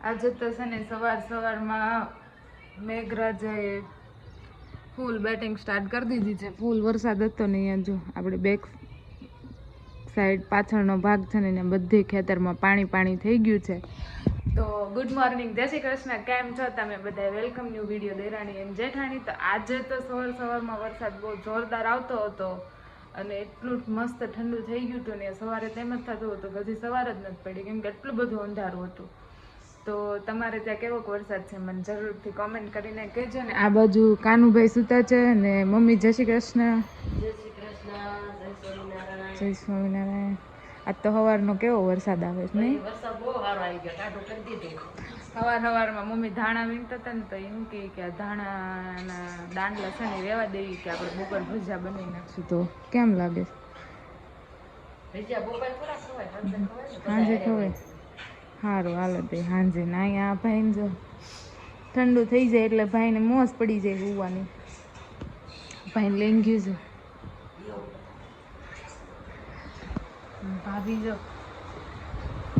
આજે તો છે ને સવારમાં મેઘરાજાએ ફૂલ બેટિંગ સ્ટાર્ટ કરી દીધી છે. ફૂલ વરસાદ હતો ને અહીંયા જો આપણે બેક સાઈડ પાછળનો ભાગ છે ને અહીંયા બધે ખેતરમાં પાણી થઈ ગયું છે. તો ગુડ મોર્નિંગ, જય શ્રી કૃષ્ણ. કેમ છો તમે બધા? વેલકમ ન્યુ વિડીયો દેરાણી એન્ડ જેઠાણી. તો આજે તો સવારમાં વરસાદ બહુ જોરદાર આવતો હતો અને એટલું મસ્ત ઠંડુ થઈ ગયું હતું ને સવારે તેમ જ થતું હતું કે હજી સવાર જ નથી પડી, કેમ કે એટલું બધું અંધારું હતું. તો તમારે ત્યાં કેવો વરસાદ છે મને જરૂરથી કોમેન્ટ કરીને કહેજો ને. આ બાજુ કાનુભાઈ સુતા છે ને મમ્મી જય શ્રી કૃષ્ણ. જય સ્વામિનારાયણ. આજ તો સવારનો કેવો વરસાદ આવે છે નહીં? સવારમાં મમ્મી ધાણા વીણતા હતા ને તો એમ કે ધાણાના દાંડલા છે ને રહેવા દેવી કે આપણે બપોર ભજીયા બનાવી નાખશું. તો કેમ લાગે? સાંજે ખવાય. સારું હાલો તે સાંજે ના. અહીંયા ભાઈને જો ઠંડુ થઈ જાય એટલે ભાઈને મોજ પડી જાય હોવાની. ભાઈને લઈને ગયું છે ભાભી જો.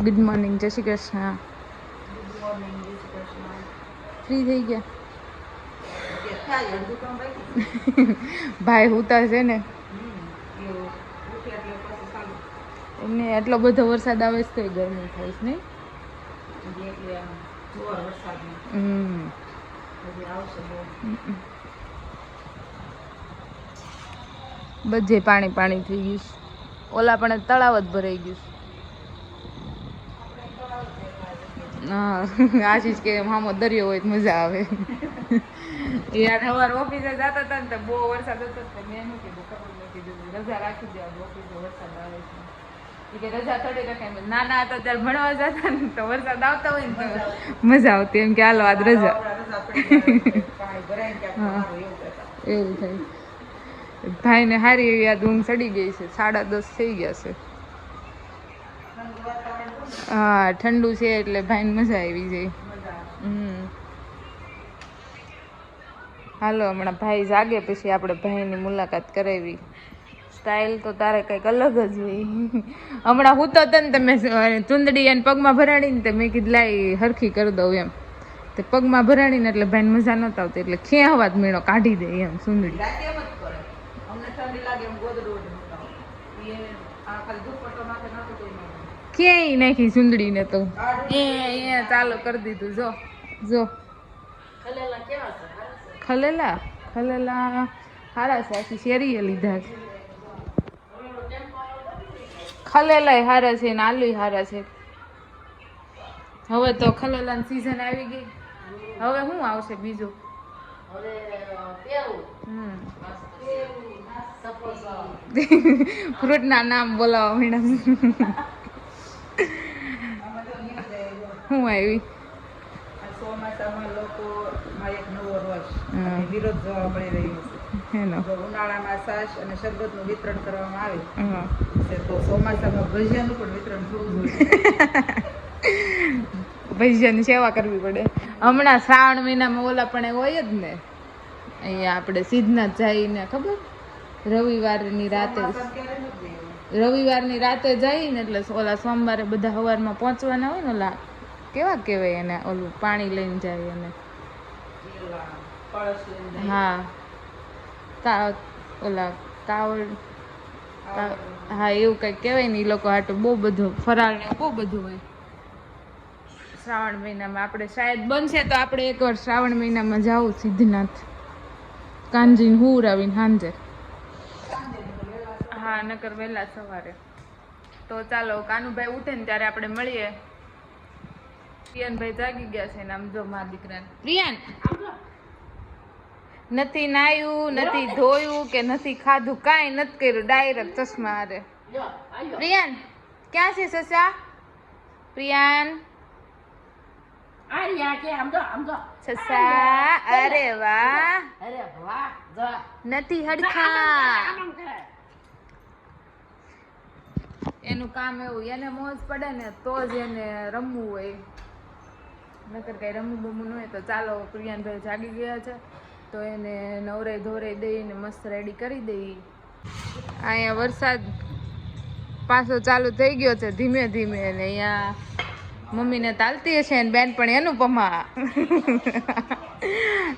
ગુડ મોર્નિંગ, જય શ્રી કૃષ્ણ. ફ્રી થઈ ગયા ભાઈ હુતા છે ને એમને એટલો બધો વરસાદ આવે છે તો ગરમી થાય છે નહીં? બધે પાણી થઈ ગયું. ઓલા પણ તળાવ જ ભરાઈ ગયું. હા આશીષ કે મામો દરિયો હોય તો મજા આવે. યાર સવારે ઓફિસે જતા હતા ને તો બહુ વરસાદ હતો મેં એનું કીધું ખબર નથી દીધું રજા રાખી દેવા ઓફિસે વરસાદ આવે છે કે રજા થોડી રખાય. નાના હતા ત્યારે ભણવા જતા ને તો વરસાદ આવતા હોય ને તો મજા આવતી એમ કે હાલો આજ રજા. એવું થાય. ભાઈને સારી એવી યાદ ઊંઘ ચડી ગઈ છે. 10:30 થઈ ગયા છે. હા ઠંડુ છે એટલે ભાઈને મજા આવી જાય. હાલો હમણાં ભાઈ જાગે પછી આપણે ભાઈની મુલાકાત કરાવી. સ્ટાઇલ તો તારે કંઈક અલગ જ હોય. હમણાં હું તો તને તમે ચુંદડી અને પગમાં ભરાડીને તો મેં કીધું લાઈ હરખી કરી દઉં એમ. તે પગમાં ભરાડીને એટલે ભાઈને મજા નહોતા આવતી એટલે ખેંચવા જ મેળો કાઢી દે એમ ચુંદડી. ક્યાંય નાખી ચુંદડીને તો એ ચાલુ કરી દીધું. જો ખલેલા હારા છે. આખી શેરીએ લીધા છે. ખલેલા હારા છે ને આલુ હારા છે. હવે તો ખલેલાની સીઝન આવી ગઈ. હવે શું આવશે બીજું? ફ્રૂટ ના નામ બોલાવા માંડ્યા. શું આવી? ચોમાસામાં લોકોમાં એક નવો રસ વિરોધ જોવા મળી રહ્યો છે. ઉનાળામાં છાશ અને શરબતનું વિતરણ કરવામાં આવે છે તો ચોમાસામાં ભજીયાનું પણ વિતરણ થવું જોઈએ. ભજીયાની સેવા કરવી પડે. હમણાં શ્રાવણ મહિનામાં ઓલા પણ હોય જ ને અહીંયા આપણે સિદ્ધનાથ જઈને ખબર રવિવારની રાતે જઈને એટલે ઓલા સોમવારે બધા સવારમાં પહોંચવાના હોય ને ઓલા કેવા કહેવાય એને ઓલું પાણી લઈને જાય અને હા ઓલા કાવડ હા એવું કંઈક કહેવાય ને એ લોકો હાટું બહુ બધું ફરાળ ને બહુ બધું હોય શ્રાવણ મહિનામાં. આપણે શાયદ બનશે તો આપણે એકવાર શ્રાવણ મહિનામાં જાવું સિદ્ધનાથ કાનજીને હુર આવીને સાંજે. હા નકર વહેલા સવારે. તો ચાલો કાનુભાઈ ઉઠે ને ત્યારે આપણે મળીએ. પ્રિયાનભાઈ જાગી ગયા છે ને આમ જો મારા દીકરાને પ્રિયાન નથી નાયું નથી ધોયું કે નથી ખાધું કાંઈ નથી કર્યું. ડાયરેક્ટ ચશ્મા હારે. પ્રિયાન ક્યાં છે સસા? પ્રિયાન સસા અરે વાહ નથી હડખા. એનું કામ એવું એને મોજ પડે ને તો જ એને રમવું હોય નકર કઈ રમવું બમવું ન હોય. તો ચાલો પ્રિયાનભાઈ જાગી ગયા છે તો એને નવરાઈ ધોરાઈ દઈને મસ્ત રેડી કરી દઈ. અહીંયા વરસાદ પાછો ચાલુ થઈ ગયો છે ધીમે ધીમે અને અહીંયા મમ્મીને તાલતી હશે ને બેન પણ અનુપમા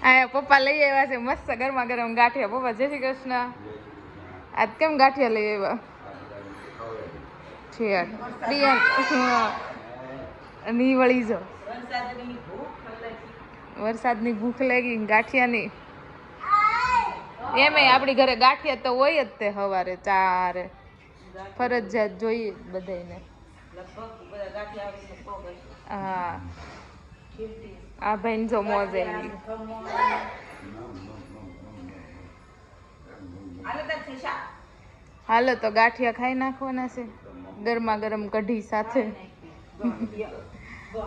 આ પપ્પા લઈ આવ્યા છે મસ્ત ગરમા ગરમ ગાંઠિયા. પપ્પા જય શ્રી કૃષ્ણ. આજ કેમ ગાંઠિયા લઈ આવ્યા છે? પ્રિયા વળી જો વરસાદની ભૂખ લાગી ગાંઠિયાની. એમે આપણી ઘરે ગાંઠિયા તો હોય જ તે સવારે ચારે ફરજિયાત જોઈએ બધાને. હા આ ભાઈ જો મોજ આવી. હાલો તો ગાંઠિયા ખાઈ નાખવાના છે ગરમા ગરમ કઢી સાથે.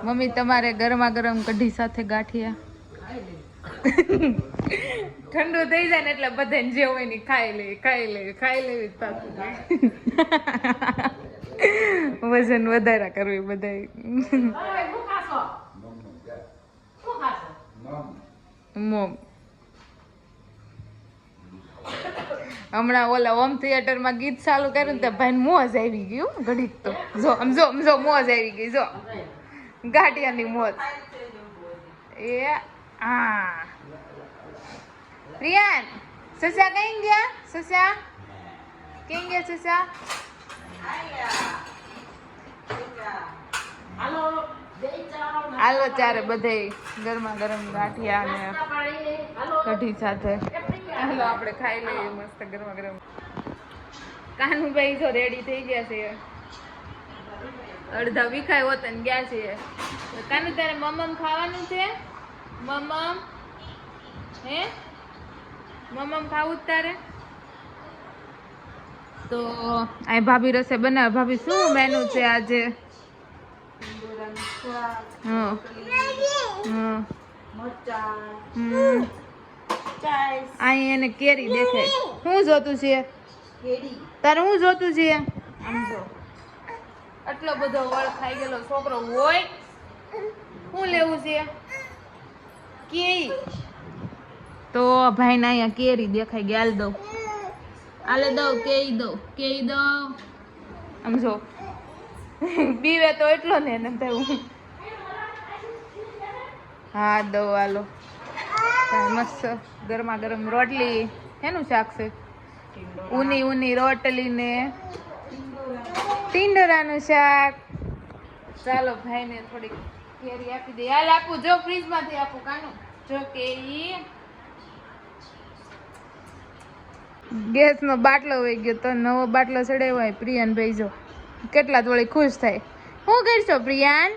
મમ્મી તમારે ગરમા ગરમ કઢી સાથે ગાંઠિયા. ઠંડુ થઈ જાય ને એટલે બધાને જે હોય ને ખાઈ લેવી પાછું. વજન વધારા કરવી બધા. મોમ હમણાં ઓલા હોમ થિયેટરમાં ગીત ચાલુ કર્યું ને તો ભાઈ મોજ આવી ગયું ઘડીક તો. જો સમજો મોજ આવી ગઈ જો ગાંઠિયાની મોજ. એ હા પ્રિયાન સસા કઈ ગયા? સસા કઈ ગયા? સસા હાલો ચારે બધે ગરમા ગરમ ગાંઠિયા ને કઢી સાથે. હાલો આપણે ખાઈ લઈએ મસ્ત ગરમા ગરમ. કાનુભાઈ જો રેડી થઈ ગયા છે. અડધા વિખાય હોત ને ગયા છે. કાનુ તારે મમમ ખાવાનું છે? મમમ હે મમમ ખાવું તારે? તો આ ભાભી રસે બનાવે. ભાભી શું મેનુ છે આજે? અહીં એને કેરી દેખાય. શું જોતું છે તારે? શું જોતું છે? આટલો બધો વળ ખાઈ ગયેલો છોકરો હોય શું લેવું છે? કેરી તો ભાઈ ને અહીંયા કેરી દેખાય ગઈ. હાલ દઉં આલે દઉં કેરી દઉં આમ જો પીવે તો એટલો ને એને હું. હા દઉં હાલો. મસ્ત ગરમા ગરમ રોટલી. એનું શાક છે? ઊની રોટલી ને ટીંડોરાનું શાક. ચાલો ભાઈને થોડીક કેરી આપી દે. હાલ આપું જો ફ્રીજમાંથી આપું કાનું જો કેરી. ગેસનો બાટલો વહી ગયો તો નવો બાટલો ચડાવ્યો હોય. પ્રિયાન ભાઈ જો કેટલા થોડી ખુશ થાય. શું કરશો પ્રિયાન?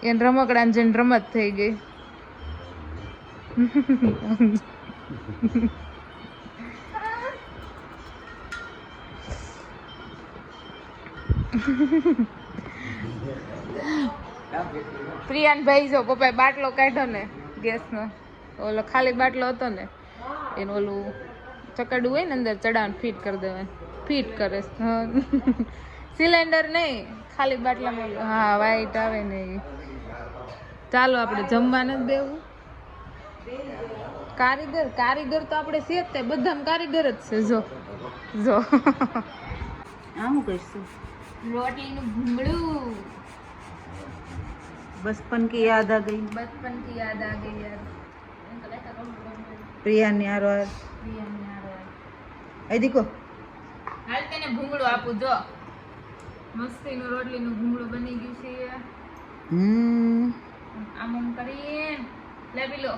એને રમકડાને જઈને રમત થઈ ગઈ. પ્રિયાન ભાઈ જો પપ્પાએ બાટલો કાઢ્યો ને ગેસનો. ઓલો ખાલી બાટલો હતો ને એનું ઓલું ચકડું હોય ને અંદર ચડાવવાનું ફિટ કરી દેવાનું. ફિટ કરે સિલિન્ડર નહીં ખાલી બાટલામાં. હા વાઈટ આવે ને એ. ચાલો આપણે જમવા નથી દેવું. કારીગર તો આપણે છે જ તે બધામાં કારીગર જ છે. જો આમ કરશું રોટલીનું ભૂંગળું. बचपन की याद आ गई. यार प्रिया ने यार એ દીકો હાલ તને ભૂંગળું આપું જો. મસ્તીનું રોટલીનું ભૂંગળું બની ગયું છે. આમ કરીને લે પીલો.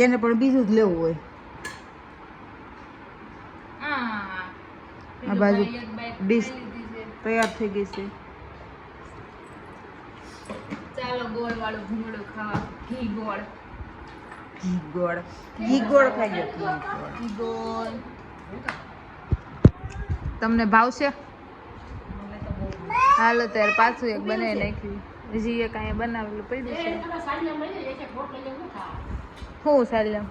એને પણ બીજું જ લેવું હોય. આ બાજુ ડીશ તૈયાર થઈ ગઈ છે. ચાલો ગોળ વાળું ભૂંગળું ખાવા. ઘી ગોળ ખાઈ ગયો. ઘી ગોળ તમને ભાવશે? હાલો ત્યારે પાછું એક બનાવી નાખ્યું. હજી એક અહીંયા બનાવેલું પડ્યું છે. હું સાલ્યમ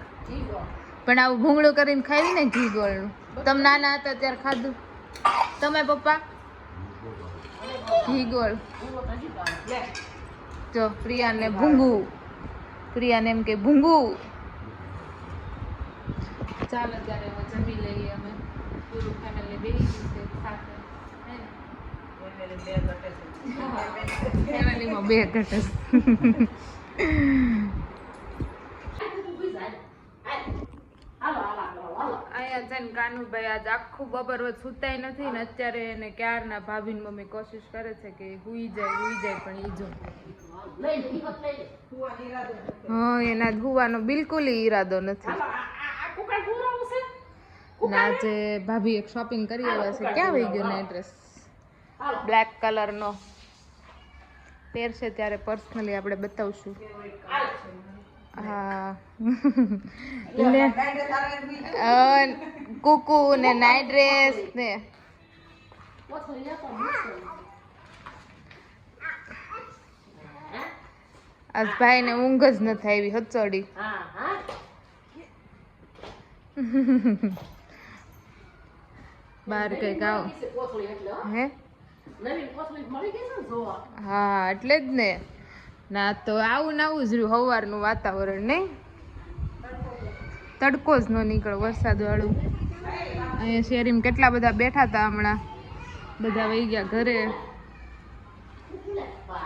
પણ આવું ભૂંગળું કરીને ખાઈ ને ઘી ગોળનું. તમે નાના હતા ત્યારે ખાધું તમે પપ્પા? ઘી ગોળ જો પ્રિયાને ભૂંગું. પ્રિયાને એમ કે ભૂંગું. ચાલો ત્યારે જમી લઈએ અમે પૂરું ફેમિલી બેસી છે સાથે. ફેમિલીમાં બે ઘટે અહીંયા છે ને કાનુભાઈ આજ આખું બપોર સુતાય નથી ને અત્યારે એને ક્યારના ભાભીની મમ્મી કોશિશ કરે છે કે હુઈ જાય પણ ઈ જો હા એના હુવાનો બિલકુલ ઈરાદો નથી ના આજે ભાભી એક શોપિંગ કરી આવ્યા છે ક્યાં વહી ગયો ને એડ્રેસ બ્લેક કલરનો પહેરશે ત્યારે પર્સનલી આપણે બતાવશું હા કુકુ ને નાઇટ ડ્રેસ ને આજ ભાઈ ને ઊંઘ જ નથી આવી હચડી બાર કઈક આવો હે હા એટલે જ ને ના તો આવું ને આવું જ રહ્યું સવારનું વાતાવરણ નહીં તડકો જ ન નીકળે વરસાદ વાળું અહીંયા શેરીમાં કેટલા બધા બેઠા હતા હમણાં બધા વહી ગયા ઘરે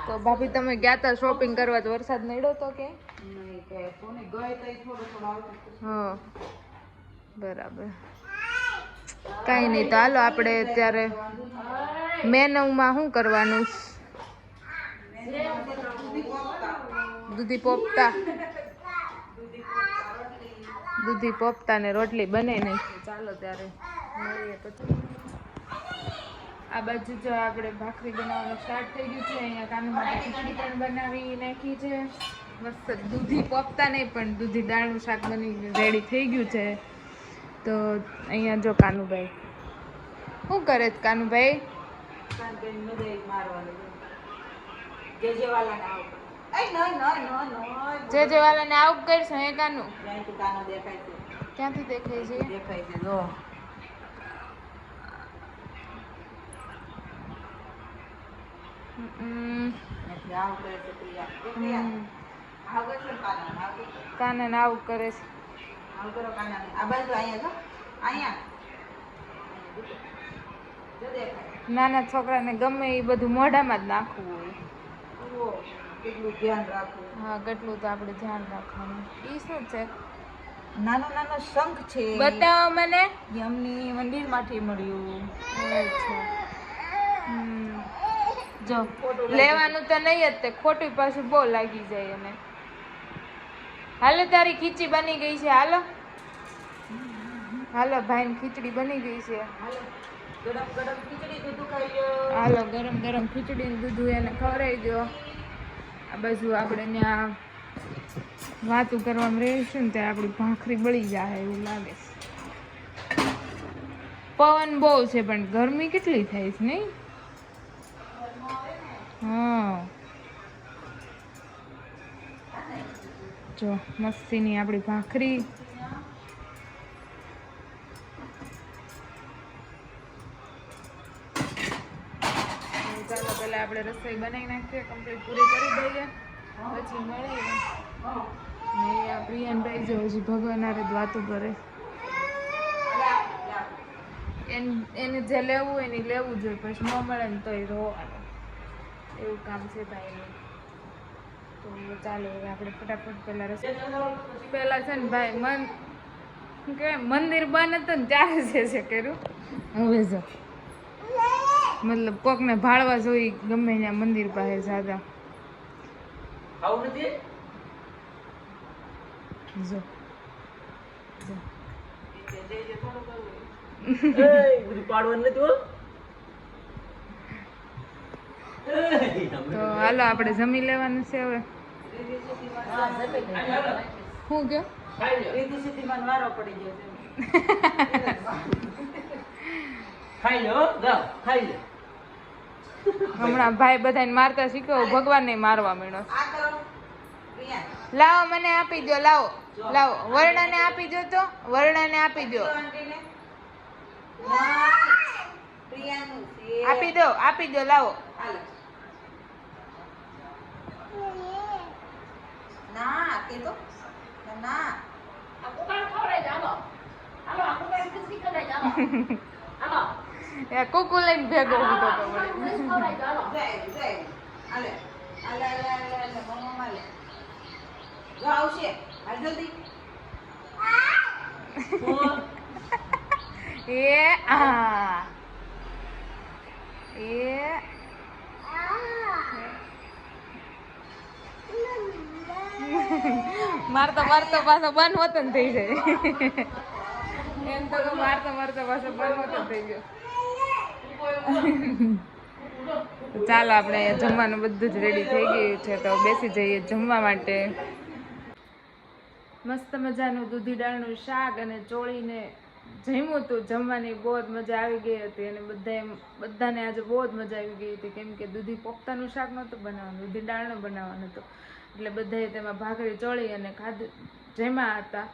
તો ભાભી તમે ગયા હતા શોપિંગ કરવા તો વરસાદ નડ્યો તો કે હા બરાબર કઈ નહીં તો હાલો આપણે અત્યારે મેનવમાં શું કરવાનું દૂધી પોપતા ને રોટલી બને નાખી ચાલો ત્યારે મળીએ પછી આ બાજુ જો આપણે ભાખરી બનાવવાનું સ્ટાર્ટ થઈ ગયું છે અહીંયા કાનુ માટે ખીચડી પણ બનાવી નાખી છે મસ્ત દૂધી પોપતા નહીં પણ દૂધી દાળનું શાક બની રેડી થઈ ગયું છે તો અહીંયા જો કાનુભાઈ શું કરે છે કાનુભાઈ જે વાળાને આવું કરશો એ કાનું ક્યાંથી દેખાય છે જો કાના આવું કરે છે નાના છોકરાને ગમે એ બધું મોઢામાં જ નાખવું હોય હા કેટલું તો આપણે ધ્યાન રાખવાનું ઈ શું છે નાનો નાનો શંખ છે બતાવો મને એમની મંદિર માંથી મળ્યું જો લેવાનું તો નહીં જ તે ખોટું પાછું બહુ લાગી જાય એને હાલો તારી ખીચડી બની ગઈ છે હાલો ભાઈ ની ખીચડી બની ગઈ છે હાલો ગરમ ગરમ ખીચડી ને દૂધ એને ખવડાવી દો આ બાજુ આપણે ત્યાં વાતું કરવામાં રહીશું ને ત્યાં આપણી ભાખરી બળી જાય એવું લાગે છે પવન બહુ છે પણ ગરમી કેટલી થાય છે નહીં હા જો મસ્તીની આપણી ભાખરી ચાલો પહેલા આપણે રસોઈ બનાવી નાખીએ કમ્પ્લીટ પૂરી કરી દઈએ પછી મળીએ ને આ પ્રિયનભાઈ જો હજી ભગવાન હારે જ વાતો કરે એને જે લેવું હોય ને લેવું જોઈએ પછી ન મળે ને તોય રોવાનું એવું કામ છે ભાઈનું તો ચાલો હવે આપણે ફટાફટ પહેલાં રસોઈ પહેલાં છે ને ભાઈ શું કહેવાય મંદિર બંધ હતું ને ત્યારે છે કર્યું હવે જો મતલબ કોકને ભાળવા જોઈ ગમે ત્યાં મંદિર પાસે જાતા જો તો હાલો આપણે જમી લેવાનું છે હવે શું કયો વારો પડી ગયો હમણાં ભાઈ બધાને મારતા શીખવો ભગવાન ને મારવા માંડ્યો લાવો મને આપી દો લાવો વર્ણાને આપી દો તો વર્ણાને આપી દો આપી દો લાવો એ કુકુ લઈને ભેગો ઊભો તો વળી. આલે આલે આલે આલે આલે મમ્મા લે જો આવશે આ જલ્દી એ આ એ મારતો મારતો પાછો બંધ હોતો ને થઈ જાય એમ તો મારતો મારતો પાછો બંધ હોતો ને થઈ ગયો. ચાલો આપણે અહીંયા જમવાનું બધું જ રેડી થઈ ગયું છે તો બેસી જઈએ જમવા માટે. મસ્ત મજાનું દૂધી દાળનું શાક અને ચોળીને જમ્યું હતું. જમવાની બહુ જ મજા આવી ગઈ હતી અને બધાને આજે બહુ જ મજા આવી ગઈ હતી કેમ કે દૂધી પોખતાનું શાક નહોતું બનાવવાનું, દૂધી દાળનું બનાવવાનું હતું એટલે બધાએ તેમાં ભાખરી ચોળી અને ખાધું જેમાં હતા.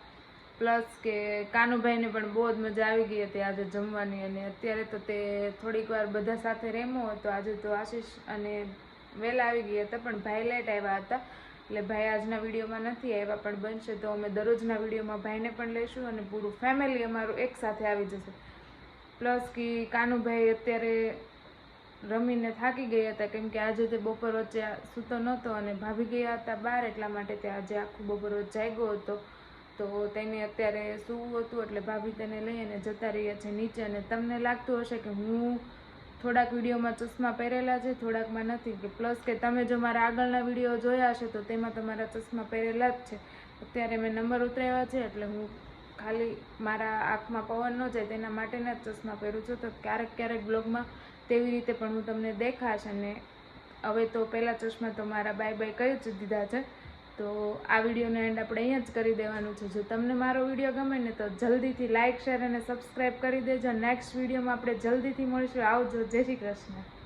પ્લસ કે કાનુભાઈને પણ બહુ જ મજા આવી ગઈ હતી આજે જમવાની અને અત્યારે તો તે થોડીક વાર બધા સાથે રેમો હતો. આજે તો આશીષ અને વહેલા આવી ગયા હતા પણ ભાઈ લેટ આવ્યા હતા એટલે ભાઈ આજના વિડીયોમાં નથી આવ્યા પણ બનશે તો અમે દરરોજના વિડીયોમાં ભાઈને પણ લઈશું અને પૂરું ફેમિલી અમારું એક સાથે આવી જશે. પ્લસ કે કાનુભાઈ અત્યારે રમીને થાકી ગયા હતા કેમ કે આજે તે બપોર વચ્ચે સૂતો નહોતો અને ભાભી ગયા હતા બહાર એટલા માટે તે આજે આખું બપોર વચ્ચે જાગ્યો હતો તો તેને અત્યારે સૂવું હતું એટલે ભાભી તેને લઈને જતા રહ્યા છે નીચે. અને તમને લાગતું હશે કે હું થોડાક વિડીયોમાં ચશ્મા પહેરેલા છે થોડાકમાં નથી કે પ્લસ કે તમે જો મારા આગળના વિડીયો જોયા હશે તો તેમાં તમારા ચશ્મા પહેરેલા જ છે. અત્યારે મેં નંબર ઉતરાવ્યા છે એટલે હું ખાલી મારા આંખમાં પવન ન જાય તેના માટેના જ ચશ્મા પહેરું છું. તો ક્યારેક ક્યારેક બ્લોગમાં તેવી રીતે પણ હું તમને દેખાશ. અને હવે તો પહેલાં ચશ્મા તો મારા બાય બાય કહી જ દીધા છે તો આ વિડીયોનો એન્ડ આપણે અહીંયા જ કરી દેવાનું છે. જો તમને મારો વિડીયો ગમે ને તો જલ્દીથી લાઇક શેર અને સબસ્ક્રાઈબ કરી દેજો. નેક્સ્ટ વિડીયોમાં આપણે જલ્દીથી મળીશું. આવજો. જય શ્રી કૃષ્ણ.